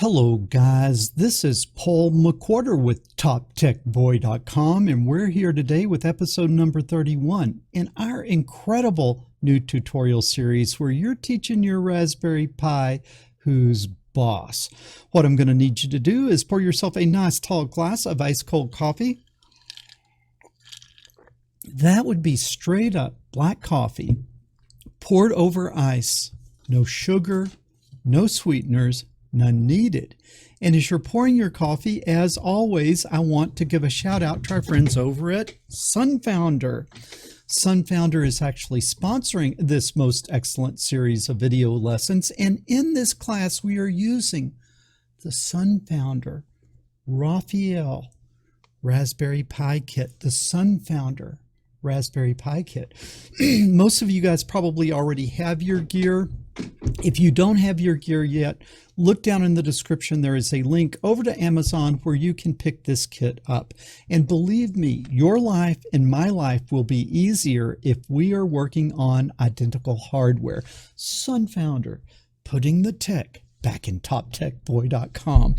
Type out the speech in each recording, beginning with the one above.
Hello guys, this is Paul McWhorter with TopTechBoy.com, and we're here today with episode number 31 in our incredible new tutorial series where you're teaching your Raspberry Pi who's boss. What I'm going to need you to do is pour yourself a nice tall glass of ice cold coffee. That would be straight up black coffee poured over ice, no sugar, no sweeteners, none needed. And as you're pouring your coffee, as always, I want to give a shout out to our friends over at Sunfounder. Sunfounder is actually sponsoring this most excellent series of video lessons. And in this class, we are using the Sunfounder Raphael Raspberry Pi Kit, the Sunfounder Raspberry Pi Kit. Most of you guys probably already have your gear. If you don't have your gear yet, look down in the description. There is a link over to Amazon where you can pick this kit up. And believe me, your life and my life will be easier if we are working on identical hardware. Sunfounder, putting the tech back in TopTechBoy.com.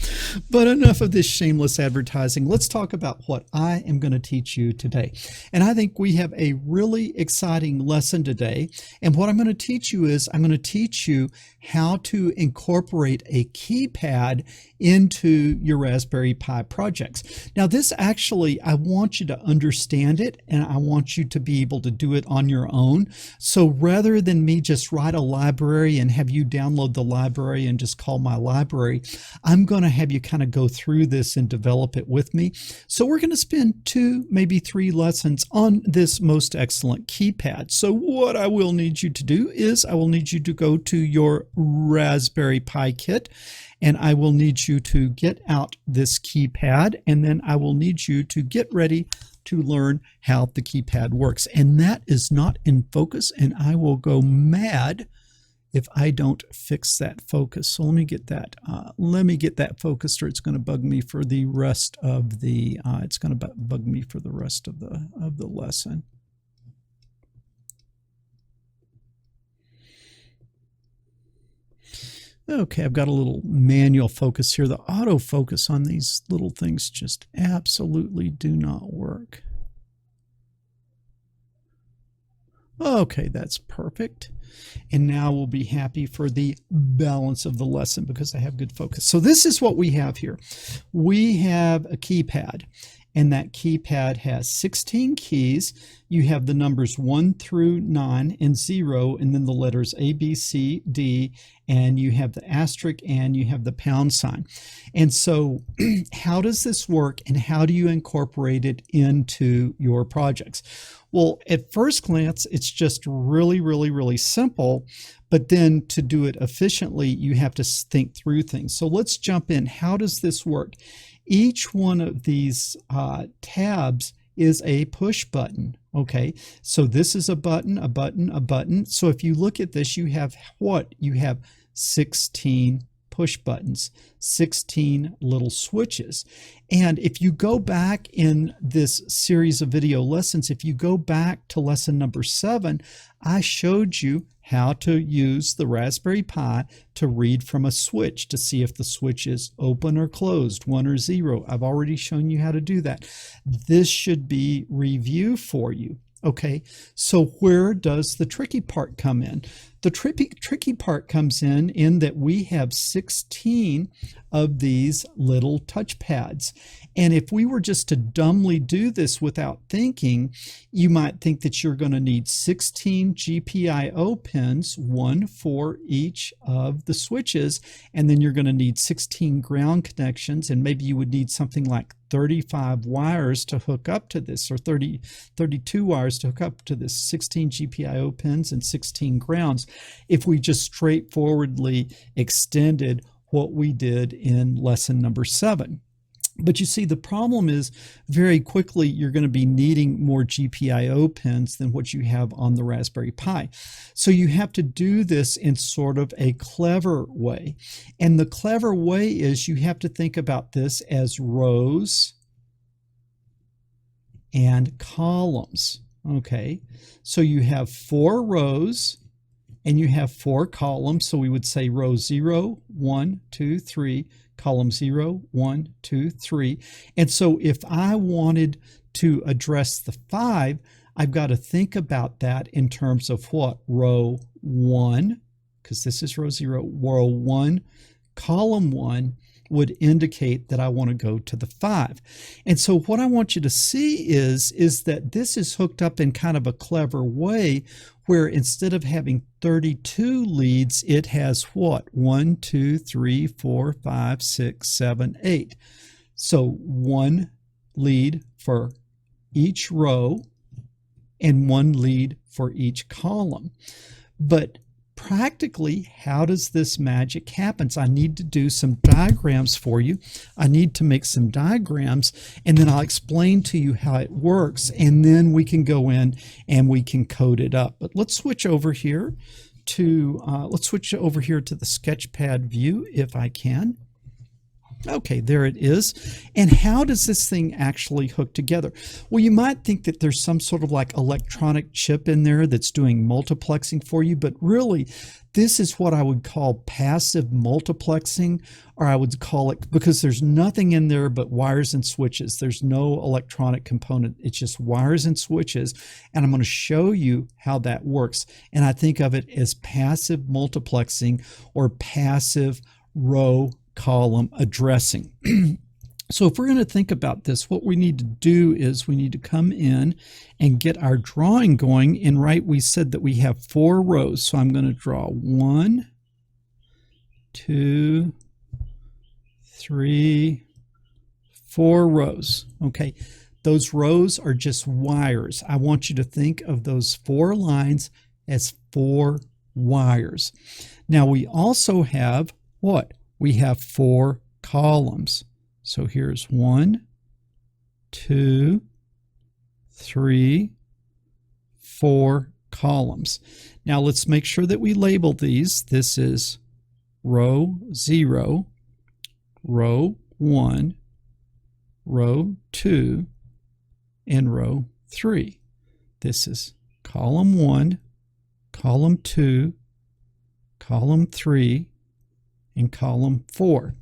But enough of this shameless advertising. Let's talk about what I am going to teach you today. And I think we have a really exciting lesson today. And what I'm going to teach you is I'm going to teach you how to incorporate a keypad into your Raspberry Pi projects. Now this actually, I want you to understand it and I want you to be able to do it on your own. So rather than me just write a library and have you download the library and just call my library, I'm going to have you kind of go through this and develop it with me. So we're going to spend 2, maybe 3 lessons on this most excellent keypad. So what I will need you to do is I will need you to go to your Raspberry Pi kit, and I will need you to get out this keypad, and then I will need you to get ready to learn how the keypad works. And that is not in focus, and I will go mad if I don't fix that focus. So let me get that focused, or it's going to bug me for the rest of the the lesson. Okay, I've got a little manual focus here. The autofocus on these little things just absolutely do not work. Okay, that's perfect. And now we'll be happy for the balance of the lesson because I have good focus. So this is what we have here. We have a keypad, and that keypad has 16 keys. You have the numbers 1 through 9 and 0, and then the letters A, B, C, D, and you have the asterisk and you have the pound sign. And so how does this work and how do you incorporate it into your projects? Well, at first glance, it's just really simple, but then to do it efficiently, you have to think through things. So let's jump in. How does this work? Each one of these tabs is a push button. Okay, so this is a button, a button, a button. So if you look at this, you have what? You have 16 push buttons, 16 little switches. And if you go back in this series of video lessons, if you go back to lesson number 7, I showed you how to use the Raspberry Pi to read from a switch to see if the switch is open or closed, 1 or 0. I've already shown you how to do that. This should be review for you. Okay, so where does the tricky part come in? The tricky part comes in that we have 16 of these little touchpads. And if we were just to dumbly do this without thinking, you might think that you're going to need 16 GPIO pins, 1 for each of the switches, and then you're going to need 16 ground connections, and maybe you would need something like 35 wires to hook up to this, or 32 wires to hook up to this, 16 GPIO pins and 16 grounds, if we just straightforwardly extended what we did in lesson number 7. But you see, the problem is very quickly you're going to be needing more GPIO pins than what you have on the Raspberry Pi. So you have to do this in sort of a clever way. And the clever way is you have to think about this as rows and columns. Okay, so you have 4 rows and you have 4 columns. So we would say row 0, 1, 2, 3, column 0, 1, 2, 3. And so if I wanted to address the 5, I've got to think about that in terms of what? Row 1, because this is row 0, row 1, column 1 would indicate that I want to go to the 5. And so what I want you to see is that this is hooked up in kind of a clever way, where instead of having 32 leads, it has what? 1, 2, 3, 4, 5, 6, 7, 8. So 1 lead for each row and 1 lead for each column. But practically, how does this magic happen? So I need to do some diagrams for you. I need to make some diagrams, and then I'll explain to you how it works, and then we can go in and we can code it up. But let's switch over here to the Sketchpad view if I can. Okay, there it is. And how does this thing actually hook together? Well, you might think that there's some sort of like electronic chip in there that's doing multiplexing for you, but really this is what I would call passive multiplexing, or I would call it, because there's nothing in there but wires and switches. There's no electronic component. It's just wires and switches, and I'm going to show you how that works. And I think of it as passive multiplexing or passive row column addressing. So if we're going to think about this, what we need to do is we need to come in and get our drawing going. And right, we said that we have 4 rows. So I'm going to draw 1, 2, 3, 4 rows. Okay, those rows are just wires. I want you to think of those 4 lines as 4 wires. Now we also have what? We have 4 columns. So here's 1, 2, 3, 4 columns. Now let's make sure that we label these. This is row 0, row 1, row 2, and row 3. This is column 1, column 2, column 3, and column 4.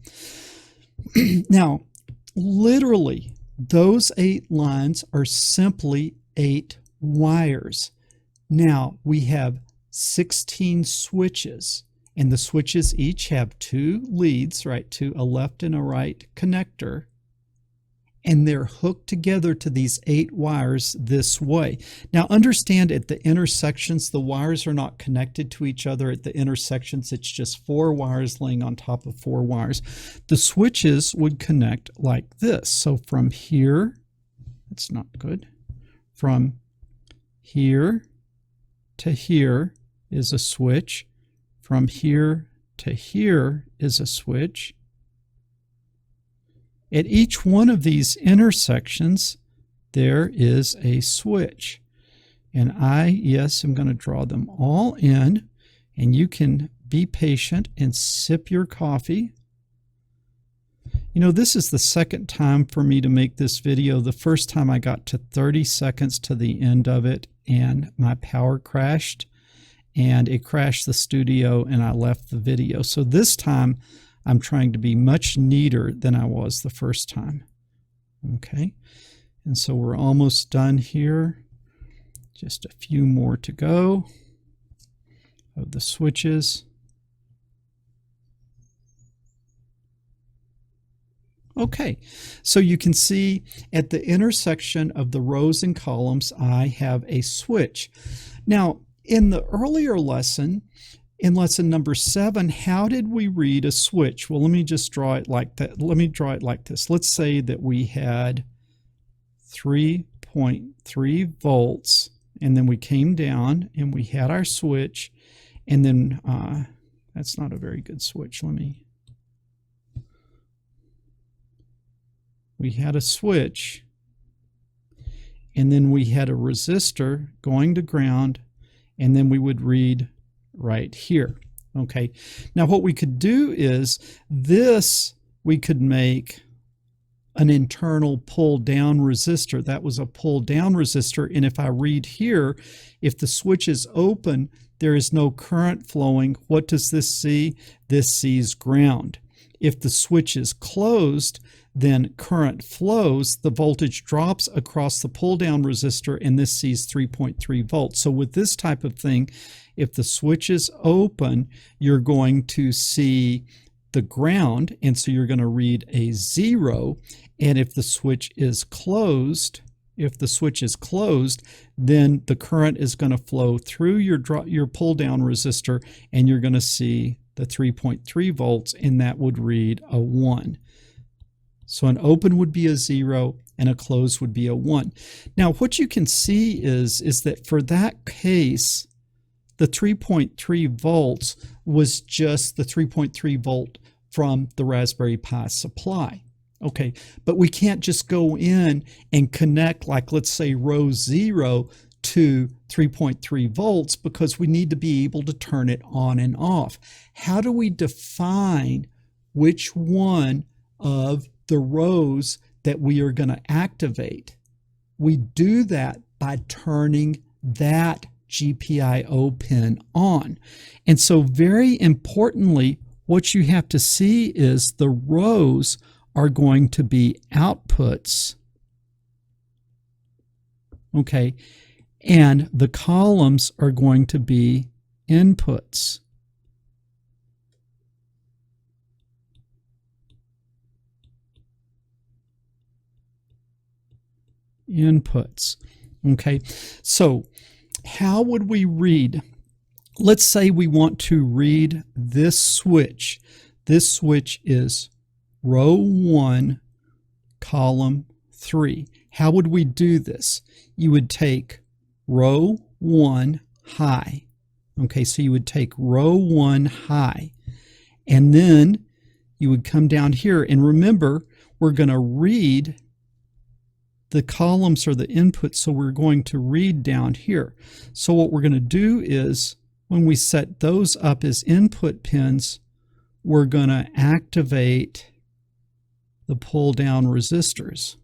Now, literally, those 8 lines are simply 8 wires. Now, we have 16 switches, and the switches each have 2 leads, right, to a left and a right connector, and they're hooked together to these 8 wires this way. Now understand, at the intersections, the wires are not connected to each other. At the intersections, it's just 4 wires laying on top of 4 wires. The switches would connect like this. So from here, that's not good, from here to here is a switch. From here to here is a switch. At each one of these intersections, there is a switch. And yes, I'm going to draw them all in, and you can be patient and sip your coffee. You know, this is the second time for me to make this video. The first time I got to 30 seconds to the end of it, and my power crashed, and it crashed the studio, and I left the video. So this time, I'm trying to be much neater than I was the first time. Okay, and so we're almost done here. Just a few more to go of the switches. Okay, so you can see at the intersection of the rows and columns, I have a switch. Now, in the earlier lesson, in lesson number 7, how did we read a switch? Well, let me just draw it like that. Let me draw it like this. Let's say that we had 3.3 volts, and then we came down and we had our switch, and then that's not a very good switch. We had a switch, and then we had a resistor going to ground, and then we would read right here. Okay, now what we could do is this, we could make an internal pull down resistor. That was a pull down resistor, and if I read here, if the switch is open, there is no current flowing. What does this see? This sees ground. If the switch is closed, then current flows, the voltage drops across the pull-down resistor, and this sees 3.3 volts. So with this type of thing, if the switch is open, you're going to see the ground, and so you're going to read a 0. And if the switch is closed, then the current is going to flow through your pull-down resistor, and you're going to see the 3.3 volts, and that would read a 1. So an open would be a 0 and a close would be a 1. Now what you can see is that for that case, the 3.3 volts was just the 3.3 volt from the Raspberry Pi supply. Okay, but we can't just go in and connect, like let's say row 0 to 3.3 volts, because we need to be able to turn it on and off. How do we define which one of the rows that we are going to activate? We do that by turning that GPIO pin on. And so very importantly, what you have to see is the rows are going to be outputs, okay, and the columns are going to be inputs. Okay, so how would we read? Let's say we want to read this switch. This switch is row 1, column 3. How would we do this? You would take row 1 high. Okay, so you would take row 1 high, and then you would come down here, and remember, we're going to read the columns are the inputs, so we're going to read down here. So what we're going to do is, when we set those up as input pins, we're going to activate the pull-down resistors.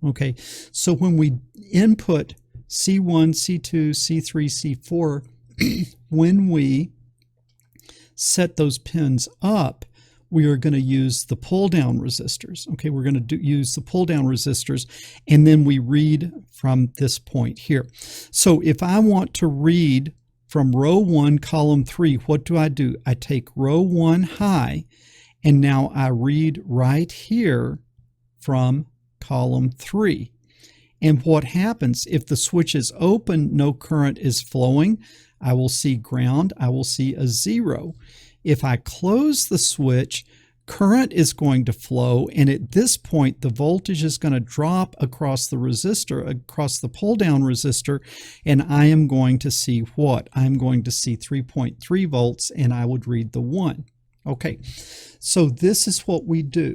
Okay, so when we input C1, C2, C3, C4, when we set those pins up, we are going to use the pull-down resistors. Okay, we're going to use the pull-down resistors, and then we read from this point here. So if I want to read from row 1, column 3, what do? I take row 1 high, and now I read right here from column 3. And what happens if the switch is open, no current is flowing? I will see ground, I will see a 0. If I close the switch, current is going to flow, and at this point the voltage is going to drop across the resistor, across the pull-down resistor, and I am going to see what? I'm going to see 3.3 volts, and I would read the 1. Okay, so this is what we do.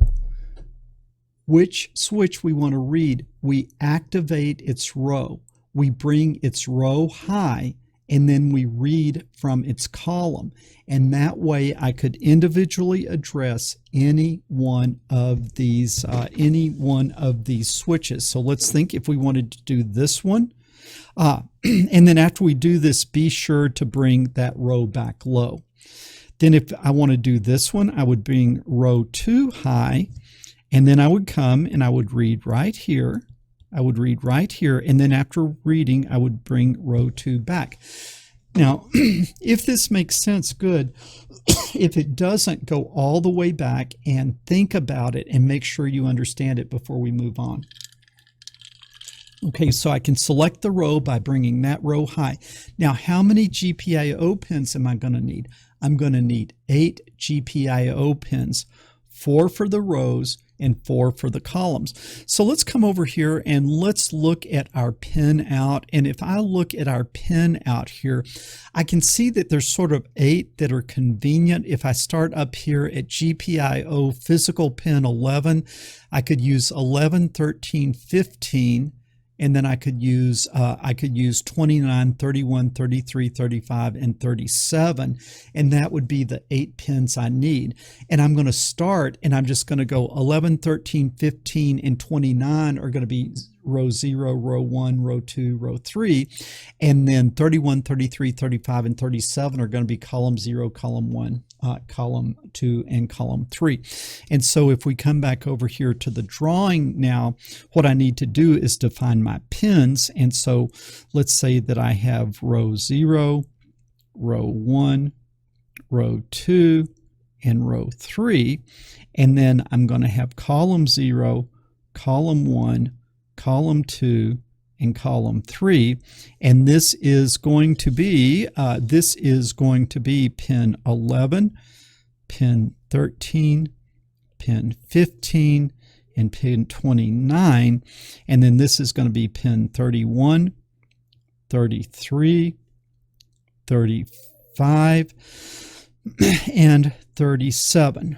Which switch we want to read, we activate its row. We bring its row high, and then we read from its column. And that way I could individually address any one of these switches. So let's think if we wanted to do this one. And then after we do this, be sure to bring that row back low. Then if I want to do this one, I would bring row 2 high, and then I would come and I would read right here. I would read right here, and then after reading, I would bring row 2 back. Now, if this makes sense, good. If it doesn't, go all the way back and think about it and make sure you understand it before we move on. Okay, so I can select the row by bringing that row high. Now, how many GPIO pins am I going to need? I'm going to need 8 GPIO pins, 4 for the rows and 4 for the columns. So let's come over here and let's look at our pin out. And if I look at our pin out here, I can see that there's sort of 8 that are convenient. If I start up here at GPIO physical pin 11, I could use 11, 13, 15, and then I could use 29, 31, 33, 35, and 37, and that would be the 8 pins I need. And I'm going to start, and I'm just going to go 11, 13, 15, and 29 are going to be row 0, row 1, row 2, row 3, and then 31, 33, 35, and 37 are going to be column 0, column 1, column 2, and column 3. And so if we come back over here to the drawing now, what I need to do is define my pins. And so let's say that I have row 0, row 1, row 2, and row 3, and then I'm going to have column 0, column 1, column 2, and column 3, and this is going to be pin 11, pin 13, pin 15, and pin 29, and then this is going to be pin 31, 33, 35, and 37.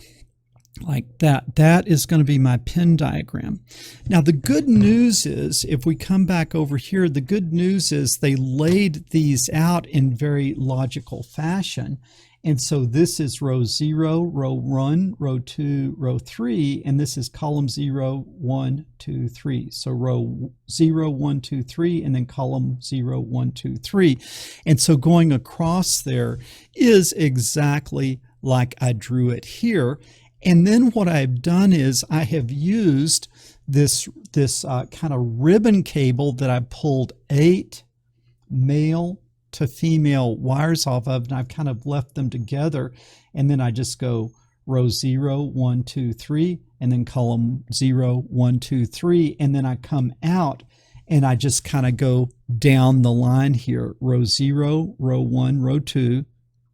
Like that. That is going to be my pin diagram. Now the good news is, if we come back over here, the good news is they laid these out in very logical fashion. And so this is row 0, row 1, row 2, row 3, and this is column 0, 1, 2, 3. So row 0, 1, 2, 3, and then column 0, 1, 2, 3. And so going across there is exactly like I drew it here. And then what I've done is I have used this kind of ribbon cable that I pulled 8 male to female wires off of, and I've kind of left them together. And then I just go row 0, 1, 2, 3, and then column 0, 1, 2, 3, and then I come out and I just kind of go down the line here. Row 0, row 1, row 2,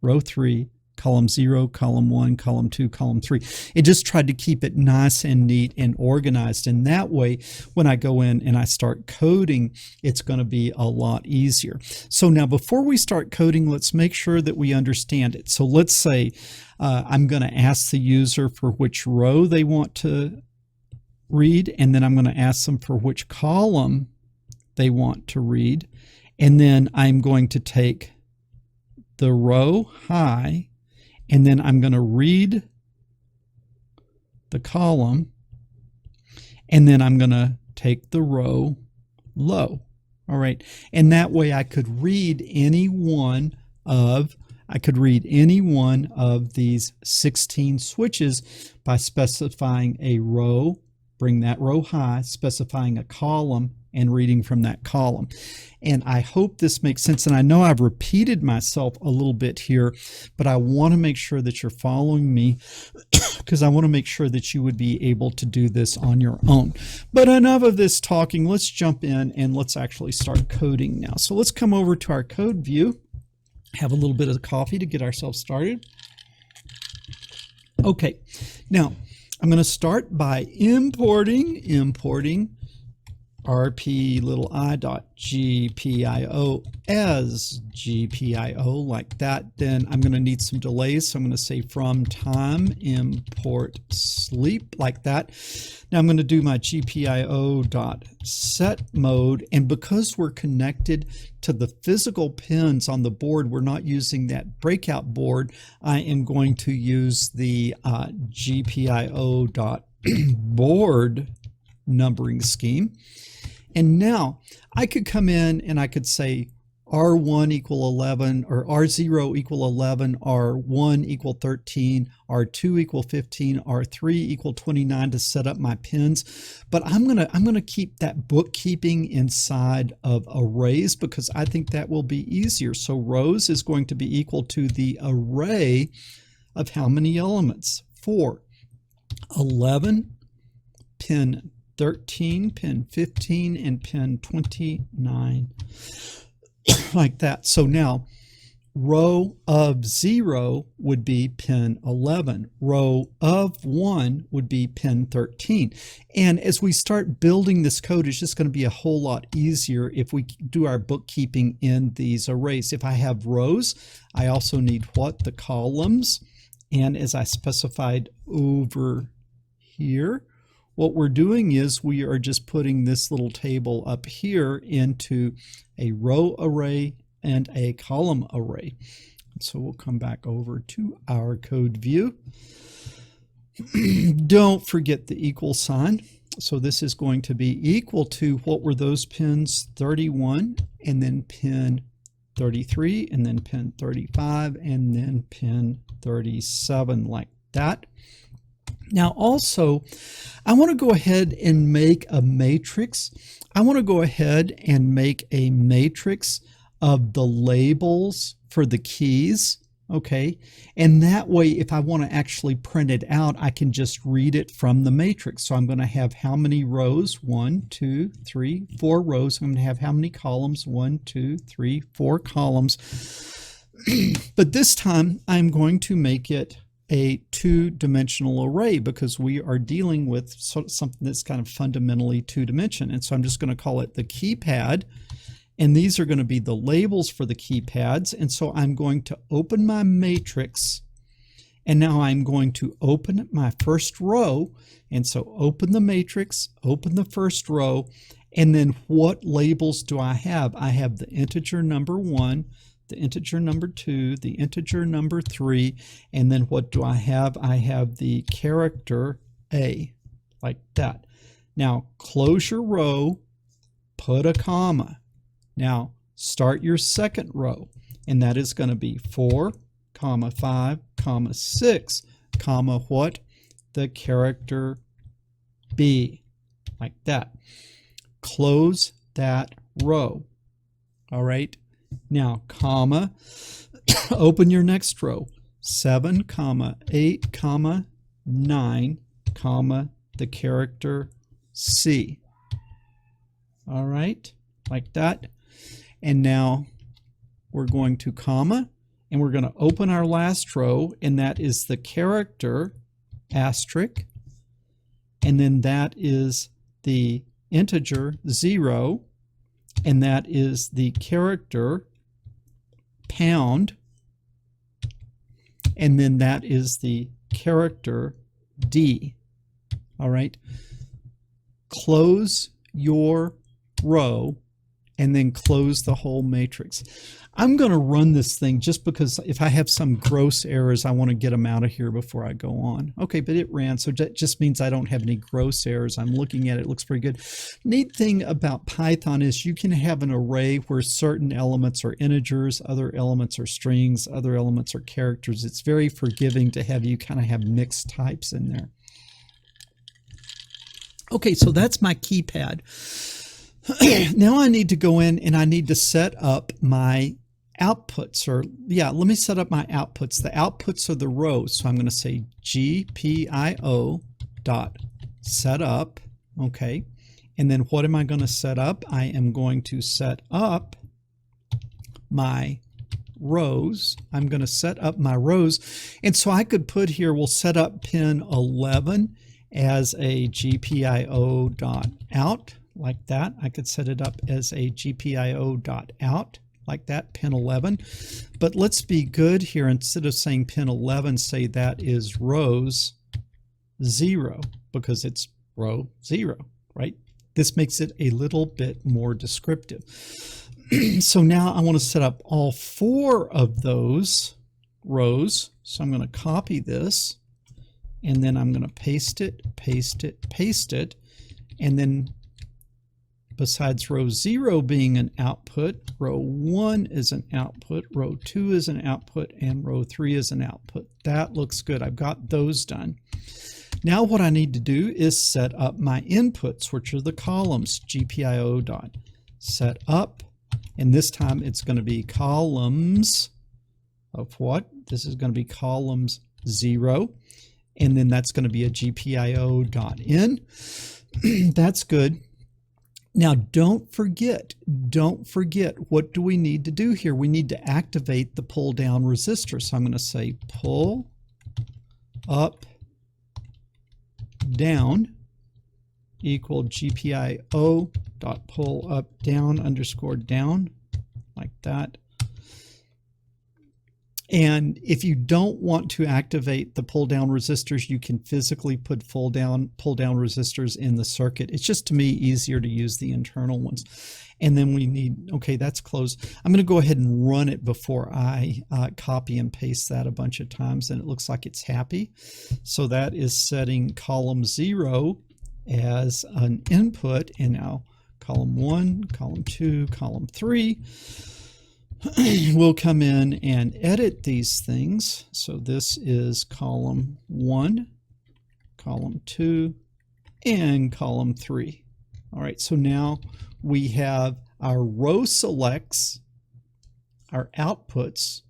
row 3, column 0, column 1, column 2, column 3. It just tried to keep it nice and neat and organized. And that way, when I go in and I start coding, it's going to be a lot easier. So now before we start coding, let's make sure that we understand it. So let's say I'm going to ask the user for which row they want to read, and then I'm going to ask them for which column they want to read. And then I'm going to take the row high, and then I'm going to read the column, and then I'm going to take the row low. All right, and that way I could read any one of these 16 switches by specifying a row, bring that row high, specifying a column, and reading from that column. And I hope this makes sense. And I know I've repeated myself a little bit here, but I want to make sure that you're following me because I want to make sure that you would be able to do this on your own. But enough of this talking. Let's jump in and let's actually start coding now. So let's come over to our code view, have a little bit of coffee to get ourselves started. Okay, now I'm going to start by importing rp_i.gpio as GPIO, like that. Then I'm going to need some delays, so I'm going to say from time import sleep, like that. Now I'm going to do my GPIO.set mode, and because we're connected to the physical pins on the board, we're not using that breakout board. I am going to use the GPIO.board numbering scheme. And now I could come in and I could say R1 equal 11, or R0 equal 11, R1 equal 13, R2 equal 15, R3 equal 29 to set up my pins. But I'm gonna keep that bookkeeping inside of arrays because I think that will be easier. So rows is going to be equal to the array of how many elements? 4. 11, pin 13, pin 15, and pin 29, like that. So now row of 0 would be pin 11. Row of 1 would be pin 13. And as we start building this code, it's just going to be a whole lot easier if we do our bookkeeping in these arrays. If I have rows, I also need what? The columns. And as I specified over here, what we're doing is we are just putting this little table up here into a row array and a column array. So we'll come back over to our code view. Don't forget the equal sign. So this is going to be equal to, what were those pins? 31, and then pin 33, and then pin 35, and then pin 37, like that. Now also, I want to go ahead and make a matrix. I want to go ahead and make a matrix of the labels for the keys. Okay, and that way if I want to actually print it out, I can just read it from the matrix. So I'm going to have how many rows? 1, 2, 3, 4 rows. I'm going to have how many columns? 1, 2, 3, 4 columns. But this time I'm going to make it a two-dimensional array because we are dealing with something that's kind of fundamentally two-dimensional. And so I'm just going to call it the keypad. And these are going to be the labels for the keypads. And so I'm going to open my matrix. And now I'm going to open my first row. And so open the matrix, open the first row. And then what labels do I have? I have the integer number 1, the integer number 2, the integer number 3. And then what do I have? I have the character A, like that. Now close your row, put a comma. Now start your second row, and that is going to be 4, 5, 6, what? The character B, like that. Close that row. All right. Now, comma, open your next row. 7, 8, 9, the character C. All right, like that. And now we're going to comma, and we're going to open our last row, and that is the character asterisk, and then that is the integer 0, and that is the character pound, and then that is the character D. All right. Close your row and then close the whole matrix. I'm going to run this thing just because if I have some gross errors, I want to get them out of here before I go on. Okay, but it ran, so that just means I don't have any gross errors. I'm looking at it, it looks pretty good. Neat thing about Python is you can have an array where certain elements are integers, other elements are strings, other elements are characters. It's very forgiving to have you kind of have mixed types in there. Okay, so that's my keypad. Now I need to go in and I need to set up my outputs, or let me set up my outputs. The outputs are the rows, so I'm going to say GPIO dot setup. Okay, and then what am I going to set up? I am going to set up my rows. I'm going to set up my rows, and so I could put here, we'll set up pin 11 as a GPIO dot out. Like that. I could set it up as a GPIO.out, like that, pin 11. But let's be good here. Instead of saying pin 11, say that is rows 0, because it's row 0, right? This makes it a little bit more descriptive. So now I want to set up all 4 of those rows. So I'm going to copy this, and then I'm going to paste it, and then besides row 0 being an output, row 1 is an output, row 2 is an output, and row 3 is an output. That looks good. I've got those done. Now what I need to do is set up my inputs, which are the columns, GPIO dot set up, and this time it's going to be columns of what? This is going to be columns 0, and then that's going to be a GPIO dot in. That's good. Now don't forget, what do we need to do here? We need to activate the pull down resistor. So I'm going to say pull up down equal GPIO dot pull up down underscore down, like that. And if you don't want to activate the pull down resistors, you can physically put pull down resistors in the circuit. It's just, to me, easier to use the internal ones. And then we need, okay, that's closed. I'm going to go ahead and run it before I copy and paste that a bunch of times, and it looks like it's happy. So that is setting column 0 as an input, and now column 1, column 2, column 3. We'll come in and edit these things. So this is column 1, column 2, and column 3. All right, so now we have our row selects, our outputs,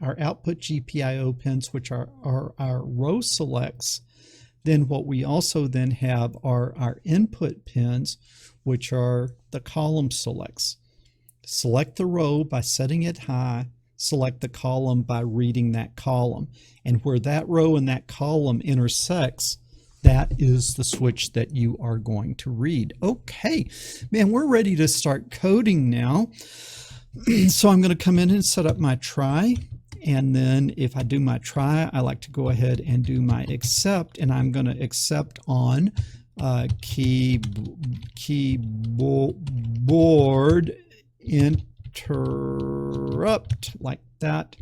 our output GPIO pins, which are our row selects. Then what we also then have are our input pins, which are the column selects. Select the row by setting it high, select the column by reading that column. And where that row and that column intersects, that is the switch that you are going to read. Okay, man, we're ready to start coding now. So I'm going to come in and set up my try. And then if I do my try, I like to go ahead and do my accept. And I'm going to accept on keyboard interrupt, like that.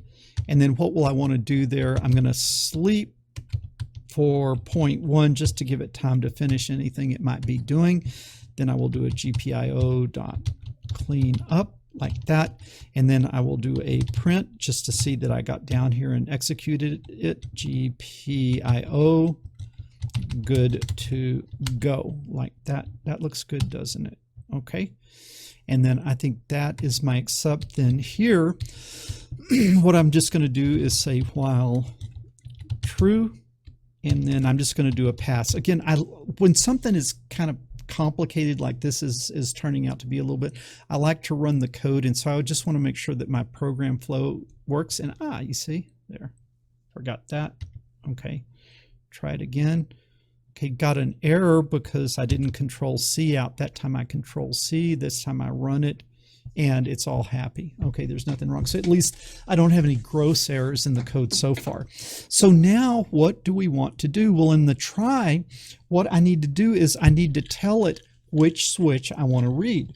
And then what will I want to do there? I'm going to sleep for 0.1 just to give it time to finish anything it might be doing. Then I will do a GPIO.cleanup, like that. And then I will do a print just to see that I got down here and executed it. GPIO, good to go, like that. That looks good, doesn't it? Okay. And then I think that is my accept. Then here, what I'm just going to do is say while true, and then I'm just going to do a pass. Again, when something is kind of complicated like this is turning out to be a little bit, I like to run the code, and so I just want to make sure that my program flow works. And you see there, forgot that. Okay, try it again. Okay, got an error because I didn't control C out. That time I control C, this time I run it, and it's all happy. Okay, there's nothing wrong. So at least I don't have any gross errors in the code so far. So now what do we want to do? Well, in the try, what I need to do is I need to tell it which switch I want to read.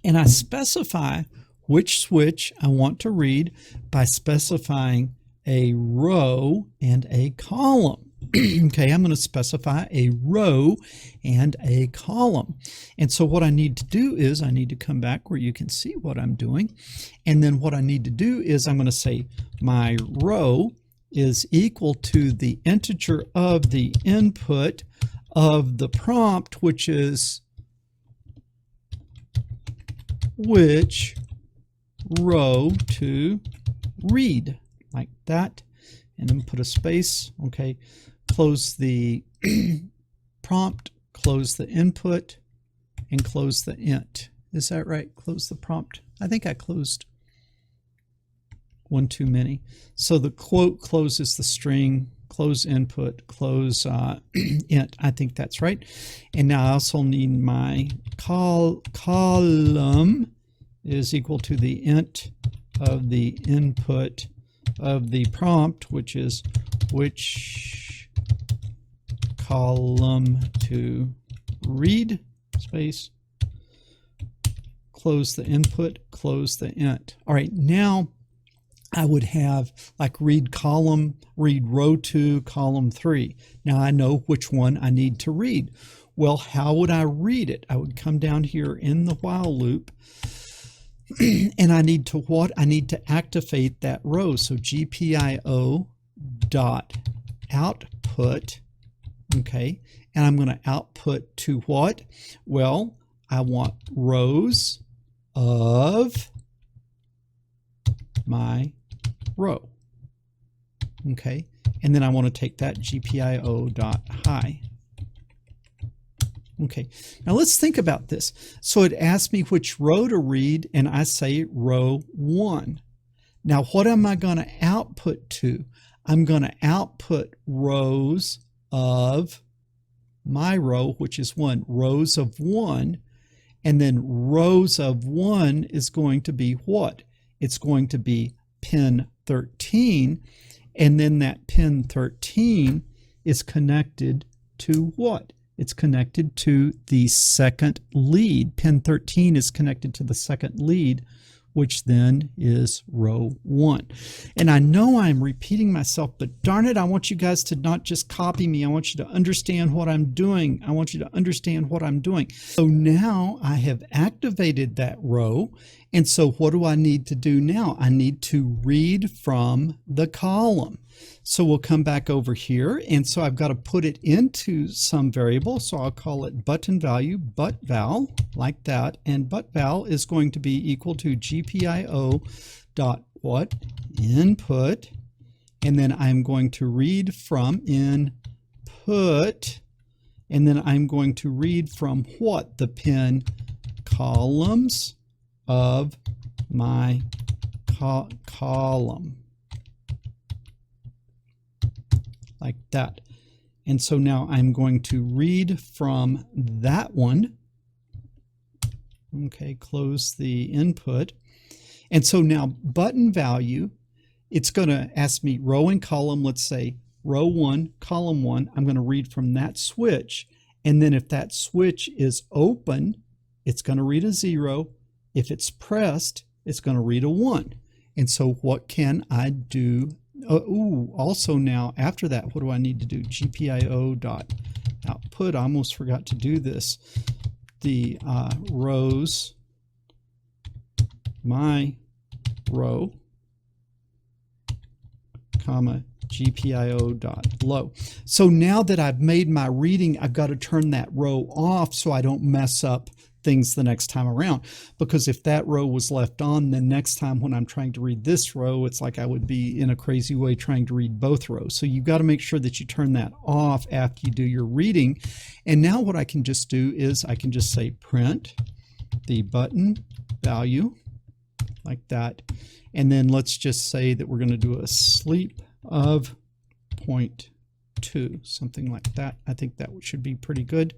And I specify which switch I want to read by specifying a row and a column. Okay, I'm going to specify a row and a column. And so what I need to do is I need to come back where you can see what I'm doing. And then what I need to do is I'm going to say my row is equal to the integer of the input of the prompt, which is which row to read, like that. And then put a space. Okay, close the prompt, close the input, and close the int. Is that right? Close the prompt. I think I closed one too many. So the quote closes the string, close input, close int. I think that's right. And now I also need my column is equal to the int of the input of the prompt, which is which column to read, space, close the input, close the int. All right, now I would have like read column, read row 2, column 3. Now I know which one I need to read. Well, how would I read it? I would come down here in the while loop, and I need to what? I need to activate that row. So GPIO dot output, okay, and I'm going to output to what? Well, I want rows of my row, okay, and then I want to take that GPIO dot high. Okay, now let's think about this. So it asks me which row to read, and I say row 1. Now what am I going to output to? I'm going to output rows of my row, which is 1, rows of 1, and then rows of 1 is going to be what? it's going to be pin 13, and then that pin 13 is connected to what? It's connected to the second lead. Pin 13 is connected to the second lead, which then is row 1. And I know I'm repeating myself, but darn it, I want you guys to not just copy me. I want you to understand what I'm doing. I want you to understand what I'm doing. So now I have activated that row. And so what do I need to do now? I need to read from the column. So we'll come back over here, and so I've got to put it into some variable. So I'll call it button value, but val, like that, and but val is going to be equal to GPIO dot what? Input, and then I'm going to read from input, and then I'm going to read from what? The pin columns of my column. Like that. And so now I'm going to read from that one. Okay, close the input. And so now button value, it's going to ask me row and column. Let's say row 1, column 1. I'm going to read from that switch. And then if that switch is open, it's going to read a 0. If it's pressed, it's going to read a 1. And so what can I do? Also now after that, what do I need to do? GPIO dot output. I almost forgot to do this. The rows, my row, comma, GPIO dot low. So now that I've made my reading, I've got to turn that row off so I don't mess up things the next time around, because if that row was left on, then next time when I'm trying to read this row, it's like I would be in a crazy way trying to read both rows. So you've got to make sure that you turn that off after you do your reading. And now what I can just do is I can just say print the button value like that, and then let's just say that we're going to do a sleep of 0.2, something like that. I think that should be pretty good.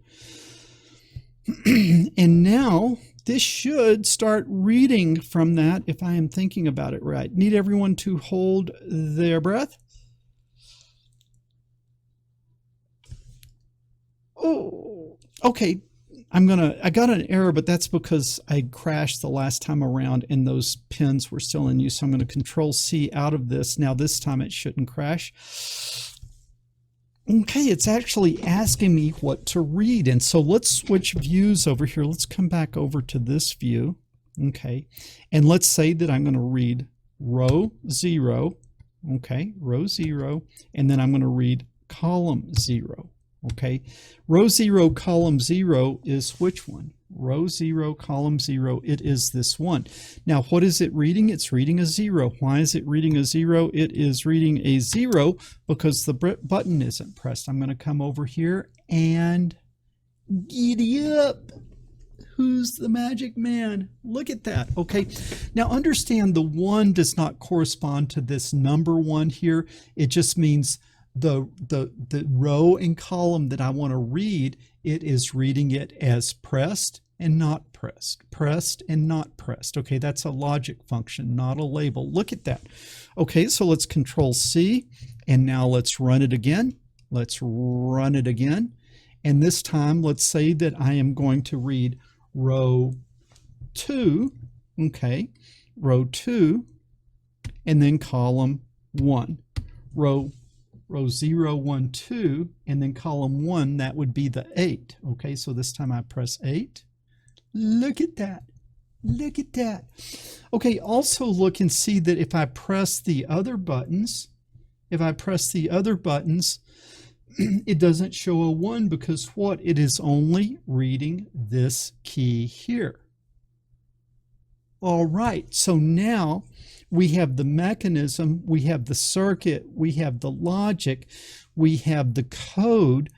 And now this should start reading from that if I am thinking about it right. Need everyone to hold their breath. Oh, okay. I got an error, but that's because I crashed the last time around and those pins were still in use. So I'm going to Control C out of this. Now this time it shouldn't crash. Okay, it's actually asking me what to read. And so let's switch views over here. Let's come back over to this view. Okay, and let's say that I'm going to read row 0. Okay, row 0. And then I'm going to read column 0. Okay, row 0, column 0 is which one? Row 0, column 0, it is this one. Now, what is it reading? It's reading a 0. Why is it reading a 0? It is reading a 0 because the button isn't pressed. I'm going to come over here and giddy up. Who's the magic man? Look at that. Okay, now understand the 1 does not correspond to this number 1 here. It just means the row and column that I want to read, it is reading it as pressed and not pressed, pressed and not pressed. Okay, that's a logic function, not a label. Look at that. Okay, so let's Control C, and now let's run it again. Let's run it again. And this time, let's say that I am going to read row 2, okay, row 2, and then column 1. Row 0, 1, 2, and then column 1, that would be the 8. Okay, so this time I press 8. Look at that. Look at that. Okay, also look and see that if I press the other buttons, it doesn't show a 1 because what? It is only reading this key here. All right, so now we have the mechanism, we have the circuit, we have the logic, we have the code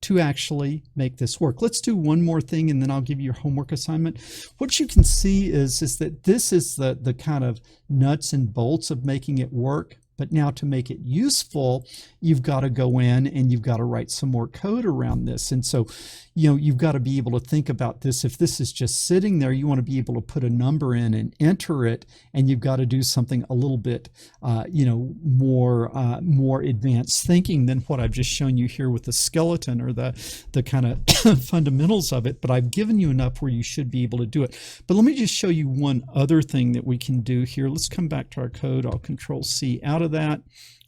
to actually make this work. Let's do one more thing and then I'll give you your homework assignment. What you can see is that this is the kind of nuts and bolts of making it work. But now to make it useful, you've got to go in and you've got to write some more code around this. And so, you've got to be able to think about this. If this is just sitting there, you want to be able to put a number in and enter it, and you've got to do something a little bit, more advanced thinking than what I've just shown you here with the skeleton or the kind of fundamentals of it. But I've given you enough where you should be able to do it. But let me just show you one other thing that we can do here. Let's come back to our code. I'll Control C out of that.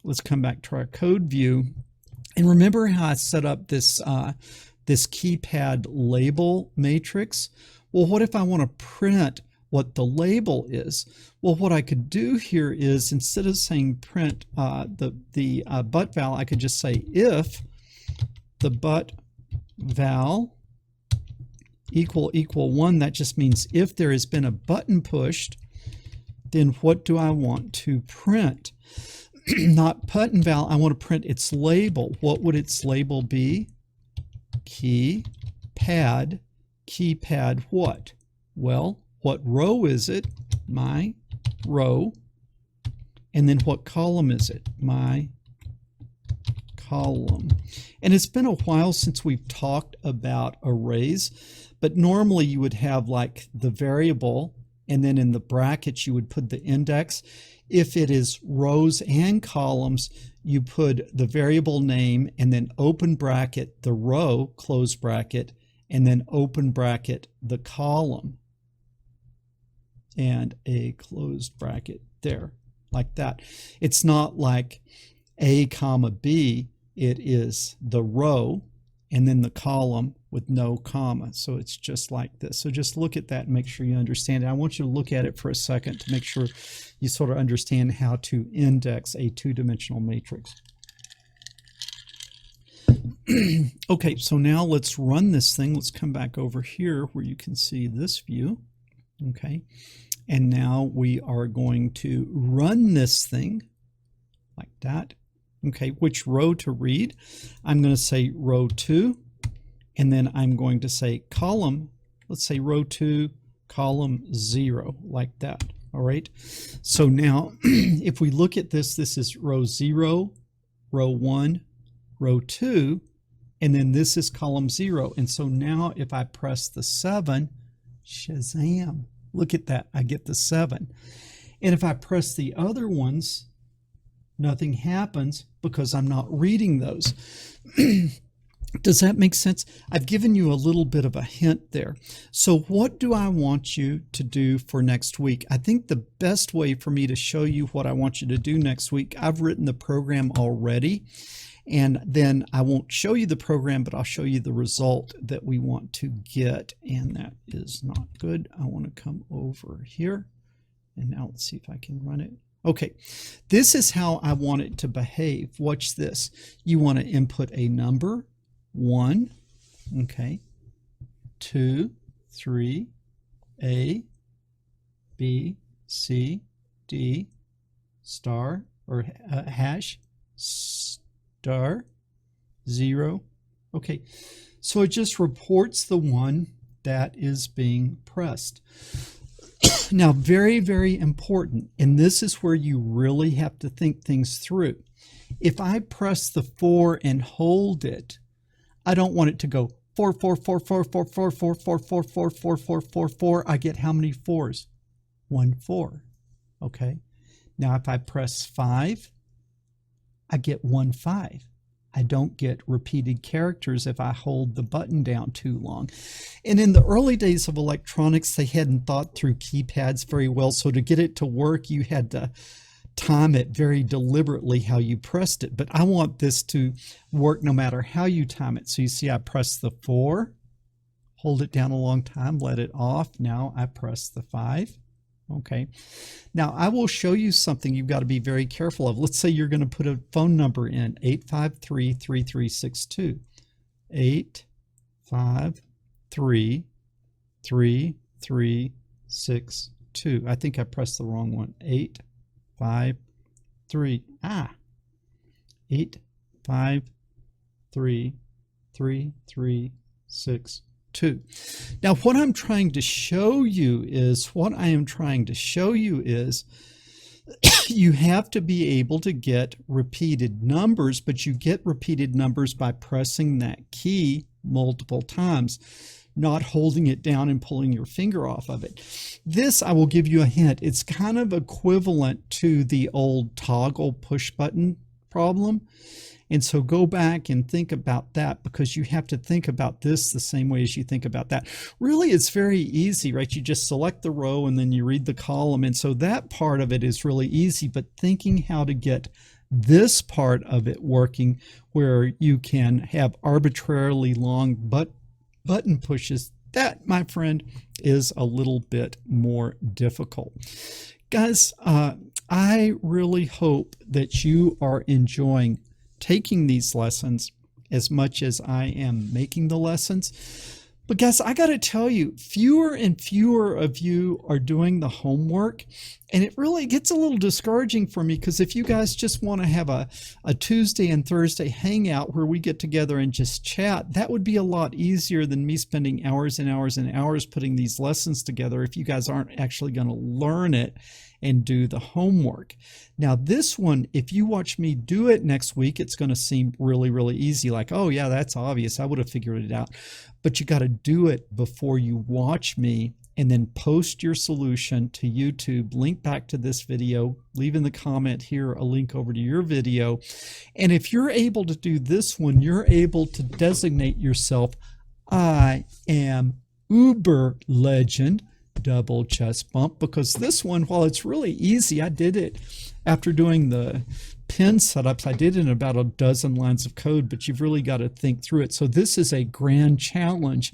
Let's come back to our code view. And remember how I set up this keypad label matrix? Well, what if I want to print what the label is? Well, what I could do here is, instead of saying print the but val, I could just say if the but val equal 1. That just means if there has been a button pushed, then what do I want to print? Not button val, I want to print its label. What would its label be? Keypad. Keypad what? Well, what row is it? My row. And then what column is it? My column. And it's been a while since we've talked about arrays, but normally you would have like the variable, and then in the brackets you would put the index. If it is rows and columns, you put the variable name and then open bracket the row, close bracket, and then open bracket the column and a closed bracket there, like that. It's not like A comma B, it is the row and then the column with no comma. So it's just like this. So just look at that and make sure you understand it. I want you to look at it for a second to make sure you sort of understand how to index a two-dimensional matrix. Okay, so now let's run this thing. Let's come back over here where you can see this view. Okay, and now we are going to run this thing like that. Okay, which row to read? I'm going to say row 2, and then I'm going to say column, let's say row 2, column 0, like that. All right, so now if we look at this, this is row 0, row 1, row 2, and then this is column 0. And so now if I press the 7, shazam, look at that, I get the 7. And if I press the other ones, nothing happens because I'm not reading those. Does that make sense? I've given you a little bit of a hint there. So what do I want you to do for next week? I think the best way for me to show you what I want you to do next week, I've written the program already, and then I won't show you the program, but I'll show you the result that we want to get, and that is not good. I want to come over here, and now let's see if I can run it. Okay, this is how I want it to behave. Watch this. You want to input a number, 1, okay, 2, 3, A, B, C, D, star, or hash, star, 0. Okay, so it just reports the one that is being pressed. Now, very, very important, and this is where you really have to think things through. If I press the 4 and hold it, I don't want it to go 4, 4, 4, 4, 4, 4, 4, 4, 4, 4, 4, 4, 4, 4. I get how many 4s? 1, 4. Okay. Now, if I press 5, I get 1, 5. I don't get repeated characters if I hold the button down too long. And in the early days of electronics, they hadn't thought through keypads very well. So to get it to work, you had to time it very deliberately how you pressed it. But I want this to work no matter how you time it. So you see I press the 4, hold it down a long time, let it off. Now I press the 5. Okay. Now I will show you something you've got to be very careful of. Let's say you're going to put a phone number in, 853-3362. 853-3362. I think I pressed the wrong one. 853. 853-3362. Now what I'm trying to show you is, You have to be able to get repeated numbers, but you get repeated numbers by pressing that key multiple times, not holding it down and pulling your finger off of it. This, I will give you a hint, it's kind of equivalent to the old toggle push button problem. And so go back and think about that, because you have to think about this the same way as you think about that. Really, it's very easy, right? You just select the row and then you read the column. And so that part of it is really easy, but thinking how to get this part of it working where you can have arbitrarily long button pushes, that, my friend, is a little bit more difficult. Guys, I really hope that you are enjoying taking these lessons as much as I am making the lessons. But guys, I got to tell you, fewer and fewer of you are doing the homework, and it really gets a little discouraging for me, because if you guys just want to have a Tuesday and Thursday hangout where we get together and just chat, that would be a lot easier than me spending hours and hours and hours putting these lessons together if you guys aren't actually going to learn it and do the homework. Now this one, if you watch me do it next week, it's going to seem really, really easy. Like, oh yeah, that's obvious, I would have figured it out. But you got to do it before you watch me, and then post your solution to YouTube, link back to this video, leave in the comment here a link over to your video. And if you're able to do this one, you're able to designate yourself, I am Uber legend, double chest bump, because this one, while it's really easy, I did it after doing the pin setups. I did it in about a dozen lines of code, but you've really got to think through it. So this is a grand challenge,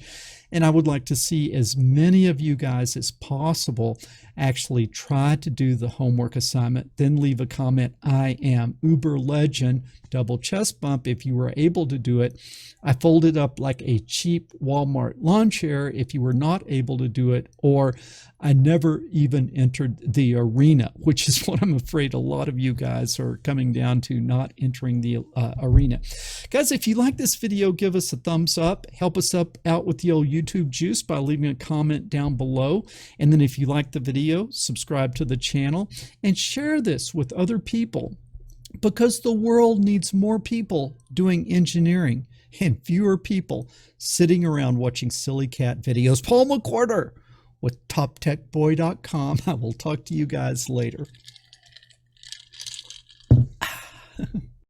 and I would like to see as many of you guys as possible actually try to do the homework assignment, then leave a comment, I am Uber legend, double chest bump, if you were able to do it. I folded up like a cheap Walmart lawn chair if you were not able to do it, or I never even entered the arena, which is what I'm afraid a lot of you guys are coming down to, not entering the arena. Guys, if you like this video, give us a thumbs up. Help us out with the old YouTube juice by leaving a comment down below. And then if you like the video, subscribe to the channel and share this with other people, because the world needs more people doing engineering and fewer people sitting around watching silly cat videos. Paul McWhorter with TopTechBoy.com. I will talk to you guys later.